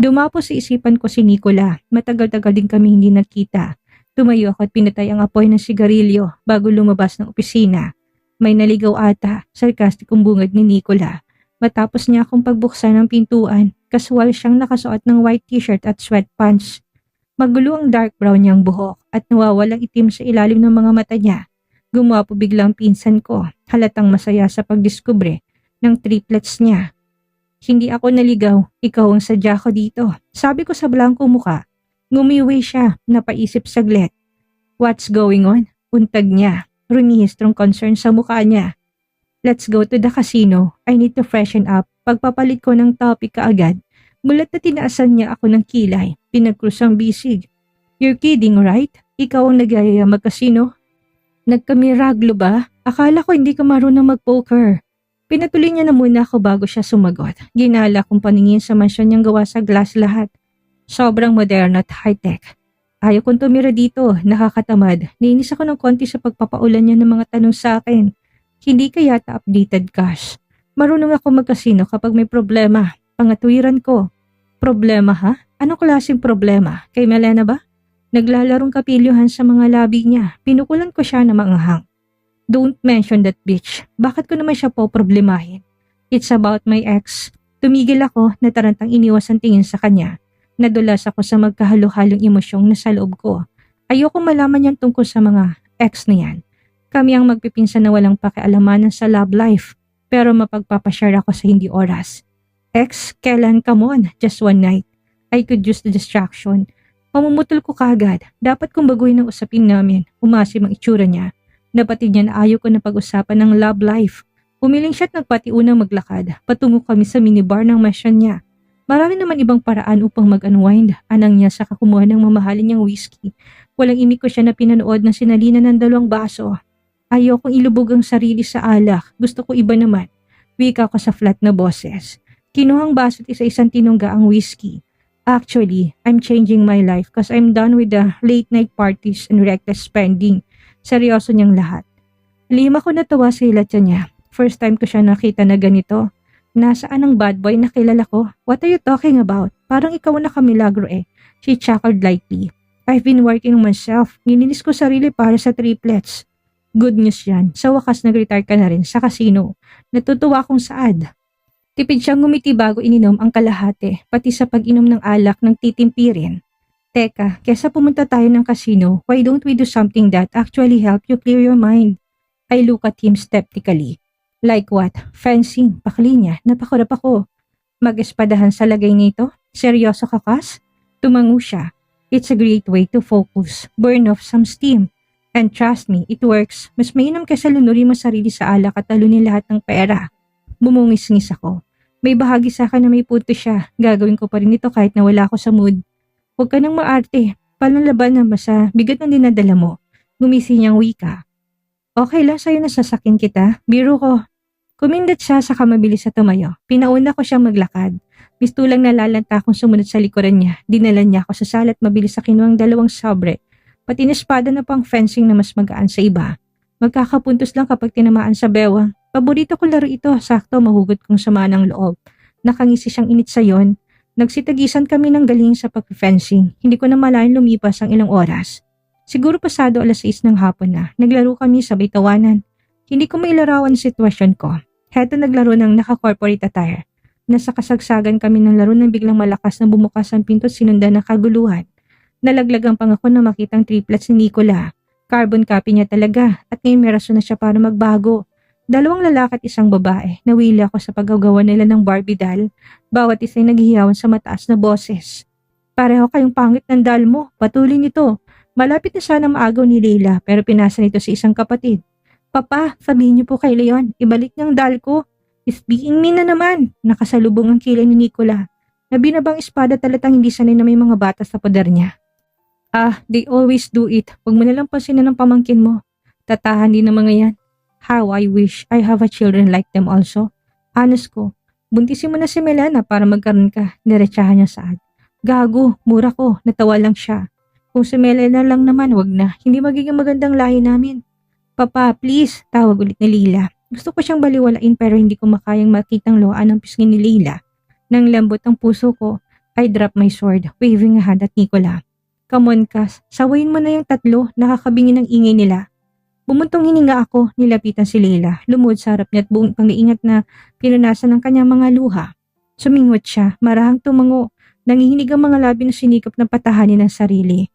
Dumapo sa isipan ko si Nicola. Matagal-tagal din kami hindi nagkita. Tumayo ako at pinatay ang apoy ng sigarilyo bago lumabas ng opisina. May naligaw ata, sarkastikong bungad ni Nicola. Matapos niya akong pagbuksan ng pintuan, kasual siyang nakasuot ng white t-shirt at sweatpants. Magulo ang dark brown niyang buhok at nawawalang itim sa ilalim ng mga mata niya. Gumwapo biglang pinsan ko, halatang masaya sa pagdiskubre ng triplets niya. Hindi ako naligaw, ikaw ang sadya ko dito. Sabi ko sa blangkong muka. Ngumiwi siya, napaisip saglit. What's going on? Untag niya. Rumihistrong concern sa mukha niya. Let's go to the casino. I need to freshen up. Pagpapalit ko ng topic kaagad. Mulat na tinaasan niya ako ng kilay. Pinagkrus ang bisig. You're kidding, right? Ikaw ang nagyayaya mag-casino? Nagkamiraglo ba? Akala ko hindi ka marunong mag-poker. Pinatuloy niya na muna ako bago siya sumagot. Ginala kong paningin sa mansyon niyang gawa sa glass lahat. Sobrang moderno at high-tech. Ayaw kong tumira dito, nakakatamad. Nainis ako ng konti sa pagpapaulan niya ng mga tanong sa akin. Hindi ka yata updated, Cash. Marunong ako magkasino kapag may problema. Pangatwiran ko. Problema ha? Anong klaseng problema? Kay Melena ba? Naglalarong kapilyuhan sa mga labi niya. Pinukulan ko siya na manghang. Don't mention that bitch. Bakit ko naman siya poproblemahin? It's about my ex. Tumigil ako na tarantang iniwas ang tingin sa kanya. Nadulas ako sa magkahalo-halong emosyong nasa loob ko. Ayoko malaman niyan tungkol sa mga ex na yan. Kami ang magpipinsan na walang pakialamanan sa love life. Pero mapagpapashare ako sa hindi oras. Ex, kailan? Come on, just one night. I could use the distraction. Mamumutol ko kagad. Dapat kong baguhin ang usapin namin. Umasim ang itsura niya. Napatid niya na ayaw ko na pag-usapan ng love life. Umiling siya at nagpatiunang maglakad. Patungo kami sa minibar ng mansyon niya. Marami naman ibang paraan upang mag-unwind. Anang niya sa kumuha ng mamahalin niyang whiskey. Walang imik ko siya na pinanood ng sinalina ng 2 baso. Ayaw kong ilubog ang sarili sa alak. Gusto ko iba naman. Wika ko sa flat na boses. Kinuhang baso at isa-isang tinungga ang whiskey. Actually, I'm changing my life cause I'm done with the late night parties and reckless spending. Seryoso niyang lahat. Lima ko natawa sa hilatya niya. First time ko siya nakita na ganito. Nasaan ang bad boy na kilala ko? What are you talking about? Parang ikaw na kamilagro eh. She chuckled lightly. I've been working on myself. Nilinis ko sarili para sa triplets. Good news yan. Sa wakas nag-retire ka na rin sa casino. Natutuwa akong saad. Tipid siyang ngumiti bago ininom ang kalahati, pati sa pag-inom ng alak ng titimpirin. Teka, kesa pumunta tayo ng casino, why don't we do something that actually help you clear your mind? I look at him skeptically. Like what? Fencing, pakli niya, napakurap ako. Mag-espadahan sa lagay nito? Seryoso ka, Kas? Tumango siya. It's a great way to focus, burn off some steam. And trust me, it works. Mas mainam kaysa lunurin mo sarili sa alak at talunin lahat ng pera. Bumungis-ngis ako. May bahagi sa akin na may punto siya. Gagawin ko pa rin ito kahit nawala ako sa mood. Huwag ka nang maarte. Panalaban na sa bigat ng dinadala mo. Gumisi niyang wika. Okay lang sa'yo na sasakin kita. Biro ko. Kumindat siya sa kamabilis sa tumayo. Pinauna ko siyang maglakad. Mistulang nalalanta akong sumunod sa likuran niya. Dinala niya ako sa sala at mabilis sa kinuhang 2 sobre. Pati na espada na pang fencing na mas magaan sa iba. Magkakapuntos lang kapag tinamaan sa bewang. Paborito ko laro ito. Sakto mahugot kong sama ng loob. Nakangisi siyang init sa yon. Nagsitagisan kami ng galing sa pag-fencing. Hindi ko na malayan lumipas ang ilang oras. Siguro pasado 6:00 ng hapon na. Naglaro kami sabay tawanan. Hindi ko mailarawan ang sitwasyon ko. Heto naglaro ng naka-corporate attire. Nasa kasagsagan kami ng laro nang biglang malakas na bumukas ang pinto at sinundan ng kaguluhan. Nalaglagang pang ako na makitang triplets ni Nicola. Carbon copy niya talaga at ngayon may rason na siya para magbago. 2 lalaki at 1 babae. Nawili ako sa paggagawa nila ng Barbie doll. Bawat isa ay naghihiyawan sa mataas na boses. Pareho kayong pangit ng doll mo. Patuloy nito. Malapit na sana maagaw ni Leila pero pinasa nito sa isang kapatid. Papa, sabihin niyo po kay Leon, ibalik niyang doll ko. Is being mean na naman. Nakasalubong ang kilay ni Nicola. Na binabang espada talatang hindi sanay na may mga bata sa poder niya. Ah, they always do it. Huwag mo nalang pansinin ng pamangkin mo. Tatahan din ng mga yan. How I wish I have a children like them also. Honest ko, buntisin mo na si Melena para magkaroon ka. Diretsahan niya saad. Gago, mura ko, natawa lang siya. Kung si Melena lang naman, wag na. Hindi magiging magandang lahi namin. Papa, please, tawag ulit ni Leila. Gusto ko siyang baliwalain pero hindi ko makayang makitang luhaan ng pisngi ni Leila. Nang lambot ang puso ko, I dropped my sword, waving a hand at Nicola. Come on, Cass. Sawayin mo na yung tatlo, nakakabingi ng ingay nila. Bumuntong hininga ako, nilapitan si Leila. Lumuhod sa harap niya at buong pang-iingat na pinunasan ng kanyang mga luha. Sumingot siya, marahang tumango. Nangihinig ang mga labi na sinikap na patahanin ng sarili.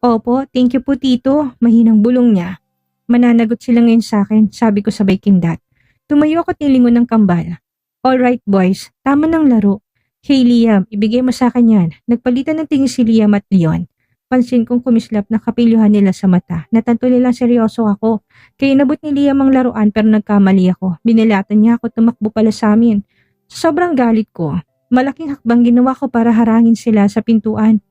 Opo, thank you po tito, mahinang bulong niya. Mananagot sila ngayon sa akin, sabi ko sabay kindat. Tumayo ako at nilingon ng kambal. Alright boys, tama ng laro. Hey Liam, ibigay mo sa akin yan. Nagpalitan ng tingin si Liam at Leon. Pansin kong kumislap na kapilyuhan nila sa mata. Natanto nilang seryoso ako. Kaya inabot ni Liam ang laruan pero nagkamali ako. Binilatan niya ako, tumakbo pala sa amin. Sobrang galit ko. Malaking hakbang ginawa ko para harangin sila sa pintuan.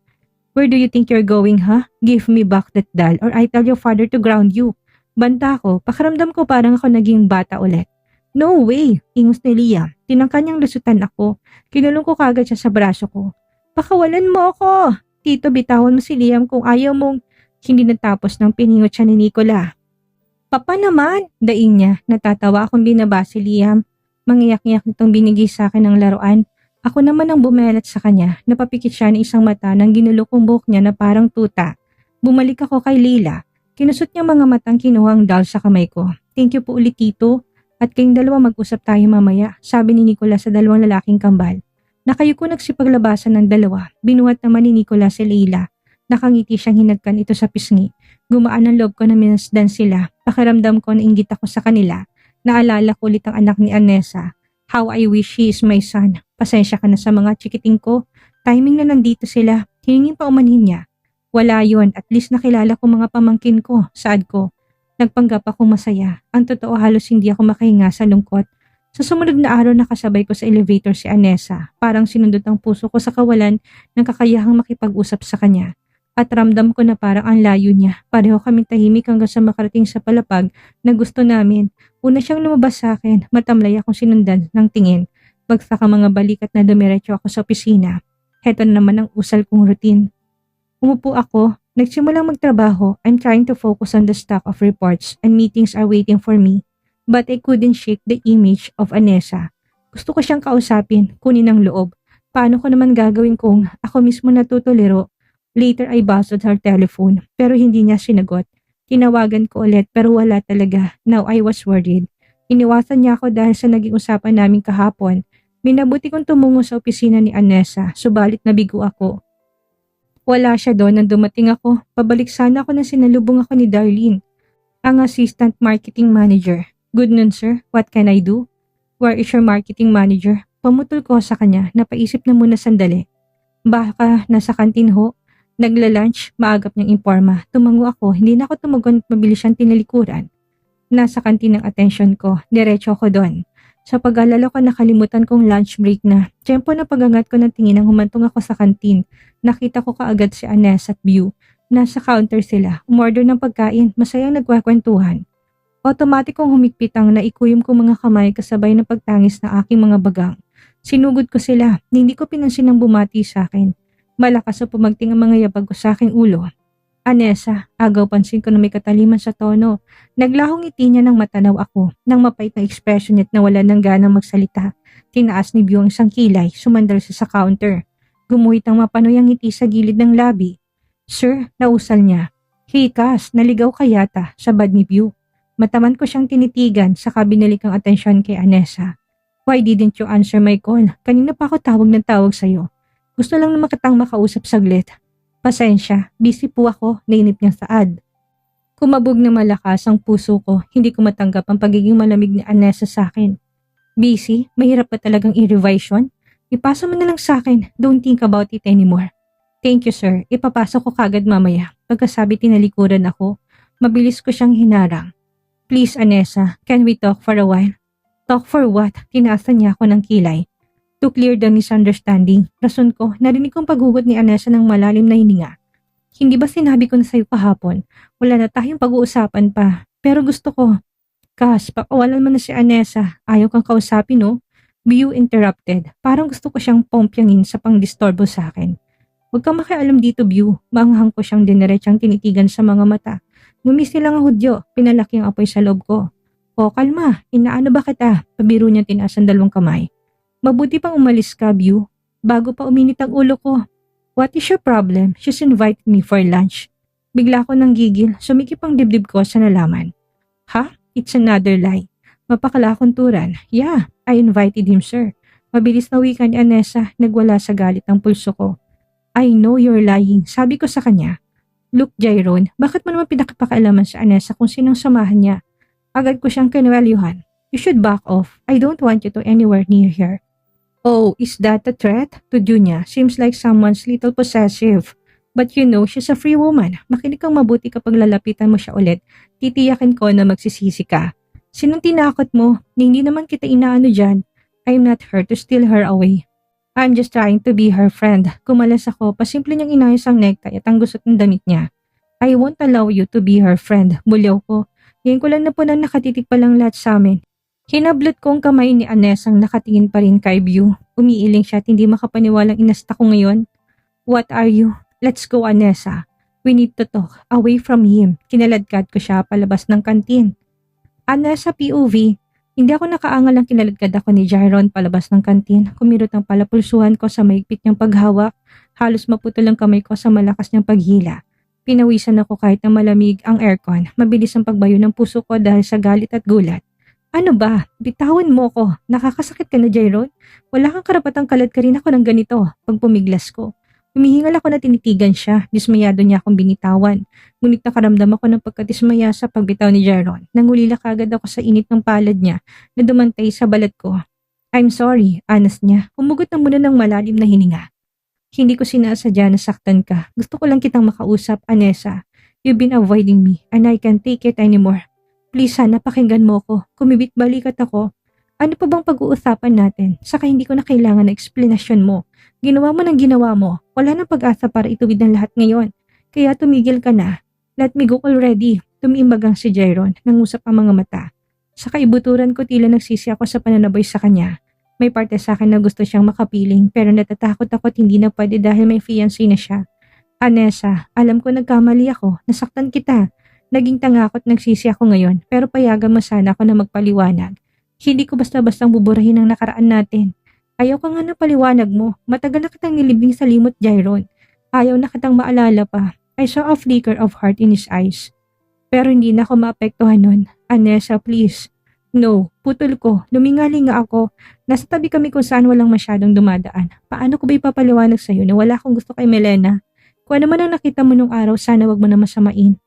Where do you think you're going, ha? Give me back that doll or I tell your father to ground you. Banta ko, pakiramdam ko parang ako naging bata ulit. No way, ingus ni Liam. Tinangka niyang lusutan ako. Kinulong ko kagad siya sa braso ko. Pakawalan mo ako! Tito, bitawan mo si Liam kung ayaw mong... Hindi natapos nang piningot siya ni Nicola. Papa naman, daing niya. Natatawa akong binaba si Liam. Mangiyak-iyak nitong binigay sa akin ng laruan. Ako naman ang bumelat sa kanya. Napapikit siya ng isang mata nang ginulokong buhok niya na parang tuta. Bumalik ako kay Leila. Kinusot niya mga matang kinuha ang doll sa kamay ko. Thank you po ulit tito. At kayong dalawa mag-usap tayo mamaya, sabi ni Nicola sa dalawang lalaking kambal. Nakayuko nagsipaglabasan ng dalawa. Binuhat naman ni Nicola si Leila. Nakangiti siyang hinagkan ito sa pisngi. Gumaan ang loob ko na minasdan sila. Pakiramdam ko na inggit ako sa kanila. Naalala ko ulit ang anak ni Anessa. How I wish he is my son. Pasensya ka na sa mga chikiting ko. Timing na nandito sila. Hiningin pa umanhin niya. Wala yon, at least nakilala ko mga pamangkin ko. Saad ko. Nagpanggap akong masaya. Ang totoo halos hindi ako makahinga sa lungkot. Sa sumunod na araw nakasabay ko sa elevator si Anessa. Parang sinundot ang puso ko sa kawalan ng kakayahang makipag-usap sa kanya. At ramdam ko na parang ang layo niya. Pareho kami tahimik hanggang sa makarating sa palapag na gusto namin. Una siyang lumabas sa akin. Matamlay akong sinundan ng tingin. Bagsak ang mga balikat na dumiretso ako sa opisina. Heto na naman ang usal kong routine. Umupo ako. Nagsimulang magtrabaho. I'm trying to focus on the stack of reports and meetings are waiting for me. But I couldn't shake the image of Anessa. Gusto ko siyang kausapin, kunin ang loob. Paano ko naman gagawin kung ako mismo natutuliro? Later I busted her telephone pero hindi niya sinagot. Tinawagan ko ulit pero wala talaga. Now I was worried. Iniwasan niya ako dahil sa naging usapan namin kahapon. Minabuti kong tumungo sa opisina ni Anessa, subalit nabigo ako. Wala siya doon nang dumating ako. Pabalik sana ako na sinalubong ako ni Darlene, ang assistant marketing manager. Good noon sir, what can I do? Where is your marketing manager? Pamutol ko sa kanya, napaisip na muna sandali. Baka nasa kantin ho. Nagla-lunch, maagap niyang imporma. Tumango ako, hindi na ako tumugon at mabilis siyang tinalikuran. Nasa kantin ng atensyon ko, diretso ako doon. Sa pag-alala ko nakalimutan kong lunch break na. Tiyempo na pagangat ko ng tingin nang humantong ako sa kantin. Nakita ko kaagad si Anessa at Beau. Nasa counter sila, umorder ng pagkain, masayang nagkwakwentuhan. Automatic kong humigpit ang naikuyom ko mga kamay kasabay ng pagtangis ng aking mga bagang. Sinugod ko sila, hindi ko pinansin ang bumati sa akin. Malakas sa pumagting ang mga yabag ko sa aking ulo. Anessa, agaw pansin ko na may kataliman sa tono. Naglahong ngiti niya nang matanaw ako. Nang mapait na ekspresyon niya at nawala ng ganang magsalita. Tinaas ni Beau ang isang kilay, sumandal siya sa counter. Gumuhit ang mapanoy ang ngiti sa gilid ng labi. Sir, nausal niya. Hey Cass, naligaw ka yata, sabad ni Beau. Mataman ko siyang tinitigan saka binalik ang atensyon kay Anessa. Why didn't you answer my call? Kanina pa ako tawag ng tawag sa'yo. Gusto lang naman kitang makausap saglit. Pasensya, busy po ako, nainip niyang saad. Kumabog na malakas ang puso ko, hindi ko matanggap ang pagiging malamig ni Anessa sa akin. Busy? Mahirap pa talagang i-revision? Ipasa mo na lang sa akin, don't think about it anymore. Thank you sir, ipapasok ko kagad mamaya. Pagkasabi tinalikuran ako, mabilis ko siyang hinarang. Please Anessa, can we talk for a while? Talk for what? Tinaasan niya ako ng kilay. To clear the misunderstanding, rason ko, narinig kong paghugot ni Anessa ng malalim na hininga. Hindi ba sinabi ko na sa'yo kahapon? Wala na tayong pag-uusapan pa. Pero gusto ko. Cass, pakawalan mo na si Anessa. Ayaw kang kausapin, no? Beau interrupted. Parang gusto ko siyang pompyangin sa pang-disturbo sa akin. Huwag kang makialam dito, Beau. Manghang ko siyang dineretsang tinitigan sa mga mata. Ngumisi lang ang hudyo. Pinalaki ang apoy sa loob ko. O, kalma. Inaano ba kita? Pabiro niya tinaas ang dalawang kamay. Mabuti pang umalis ka, Beau. bago pa uminit ang ulo ko. What is your problem? She's invited me for lunch. Bigla ko nang gigil, sumikip ang dibdib ko sa nalaman. Ha? It's another lie. Mapakalakunturan. Yeah, I invited him, sir. Mabilis na wika ni Anessa, nagwala sa galit ang pulso ko. I know you're lying, sabi ko sa kanya. Look, Jairon, bakit mo naman pinakipakaalaman sa Anessa kung sinong samahan niya? Agad ko siyang kinuwelyuhan. You should back off. I don't want you to anywhere near her. Oh, is that a threat? To Junya, seems like someone's little possessive. But you know, she's a free woman. Makinig kang mabuti kapag lalapitan mo siya ulit. Titiyakin ko na magsisisi ka. Sinong tinakot mo? Hindi naman kita inaano dyan. I'm not her to steal her away. I'm just trying to be her friend. Kumalas ako, pasimple niyang inayos ang necktie at ang gusot ng damit niya. I won't allow you to be her friend. Bulyaw ko. Ngayon ko lang na po nang nakatitig pa lang lahat sa amin. Hinablot ko ang kamay ni Anessa ang nakatingin pa rin kay View. Umiiling siya at hindi makapaniwalang inasta ko ngayon. What are you? Let's go, Anessa. We need to talk. Away from him. Kinaladkad ko siya palabas ng kantin. Anessa POV. Hindi ako nakaangal ang kinaladkad ako ni Jairon palabas ng kantin. Kumirot ang palapulsuhan ko sa maigpit niyang paghawak. Halos maputol ang kamay ko sa malakas niyang paghila. Pinawisan ako kahit na malamig ang aircon. Mabilis ang pagbayo ng puso ko dahil sa galit at gulat. Ano ba? Bitawan mo ko. Nakakasakit ka na, Jairon? Wala kang karapatang kalad ka rin ako ng ganito. Pag pumiglas ko. Humihingal ako na tinitigan siya. Dismayado niya akong binitawan. Ngunit nakaramdam ako ng pagkadismaya sa pagbitaw ni Jairon. Nangulila kagad ako sa init ng palad niya na dumantay sa balat ko. I'm sorry, anas niya. Humugot na muna ng malalim na hininga. Hindi ko sinasadya na saktan ka. Gusto ko lang kitang makausap, Anessa. You've been avoiding me and I can't take it anymore. Please sana pakinggan mo ko. Kumibit balikat ako. Ano pa bang pag-uusapan natin? Saka hindi ko na kailangan na eksplanasyon mo. Ginawa mo ng ginawa mo. Wala nang pag-asa para ituwid ang lahat ngayon. Kaya tumigil ka na. Let me go already. Tumiimbagang si Jairon. Nangusap ang mga mata. Sa kaibuturan ko tila nagsisi ako sa pananaboy sa kanya. May parte sa akin na gusto siyang makapiling pero natatakot ako at hindi na pwede dahil may fiancé na siya. Anessa, alam ko nagkamali ako. Nasaktan kita. Naging tanga ako at nagsisi ako ngayon pero payagan mo sana ako na magpaliwanag. Hindi ko basta-bastang buburahin ang nakaraan natin. Ayaw ka nga ng paliwanag mo. Matagal na kitang nilibing sa limot, Jairon. Ayaw na kitang maalala pa. I saw a flicker of heart in his eyes. Pero hindi na ako maapektuhan nun. Anessa, please. No, putol ko. Lumingaling nga ako. Nasa tabi kami kung saan walang masyadong dumadaan. Paano ko ba ipapaliwanag sa'yo na wala akong gusto kay Melena? Kung ano man ang nakita mo nung araw, sana wag mo na masamain.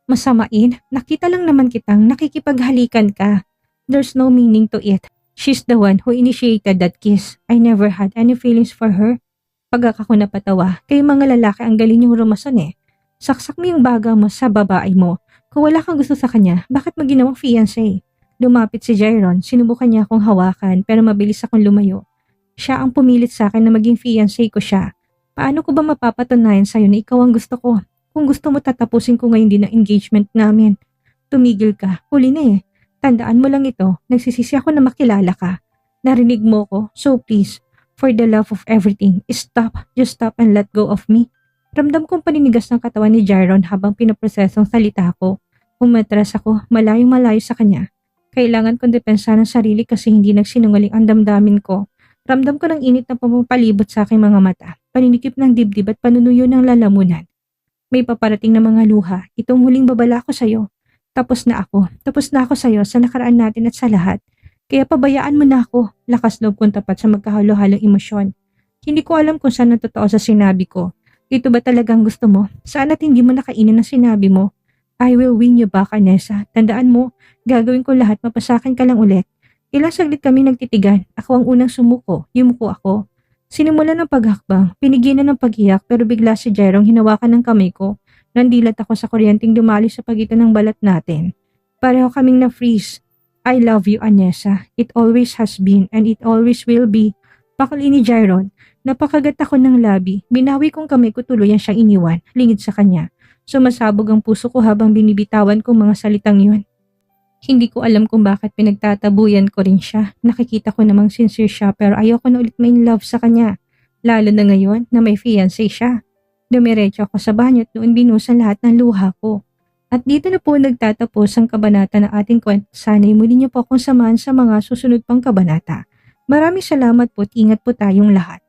Masamain? Nakita lang naman kitang nakikipaghalikan ka. There's no meaning to it. She's the one who initiated that kiss. I never had any feelings for her. Pagka ko napatawa, kayo mga lalaki ang galing yung rumason eh. Saksak mo yung baga mo sa babae mo. Kung wala kang gusto sa kanya, bakit mo ginawang fiancé? Lumapit si Jairon, sinubukan niya akong hawakan pero mabilis akong lumayo. Siya ang pumilit sa akin na maging fiancé ko siya. Paano ko ba mapapatunayan sa'yo na ikaw ang gusto ko? Kung gusto mo tatapusin ko ngayon din ang engagement namin. Tumigil ka, huli na eh. Tandaan mo lang ito, nagsisisi ako na makilala ka. Narinig mo ko, so please, for the love of everything, stop, just stop and let go of me. Ramdam kong paninigas ng katawan ni Jairon habang pinaprosesong salita ko. Umatras ako, malayong-malayo sa kanya. Kailangan kong depensa ng sarili kasi hindi nagsinungaling ang damdamin ko. Ramdam ko ng init na pumapalibot sa aking mga mata, paninikip ng dibdib at panunuyo ng lalamunan. May paparating na mga luha, itong huling babala ko sa'yo. Tapos na ako sa'yo sa nakaraan natin at sa lahat. Kaya pabayaan mo na ako, lakas loob kong tapat sa magkahalo-halong emosyon. Hindi ko alam kung saan ang totoo sa sinabi ko. Ito ba talagang gusto mo? Saan at hindi mo nakainin ang sinabi mo? I will win you back, Anessa. Tandaan mo, gagawin ko lahat, mapasakin ka lang ulit. Ilang saglit kami nagtitigan, ako ang unang sumuko, yumuko ako. Sinimula ng paghakbang, pinigyan na ng pag-iyak pero bigla si Jerong hinawakan ng kamay ko. Nandilat ako sa kuryenteng dumali sa pagitan ng balat natin. Pareho kaming na-freeze. I love you, Anessa. It always has been and it always will be. Pakali ni Jairon. Napakagat ako ng labi. Binawi kong kamay ko tuluyan siyang iniwan, lingid sa kanya. Sumasabog ang puso ko habang binibitawan kong mga salitang yun. Hindi ko alam kung bakit pinagtatabuyan ko rin siya. Nakikita ko namang sincere siya pero ayoko na ulit main love sa kanya. Lalo na ngayon na may fiancé siya. Dumiretso ako sa banyo at noon binusan lahat ng luha ko. At dito na po nagtatapos ang kabanata ng ating kwento. Sana'y muli niyo po akong samahan sa mga susunod pang kabanata. Maraming salamat po at ingat po tayong lahat.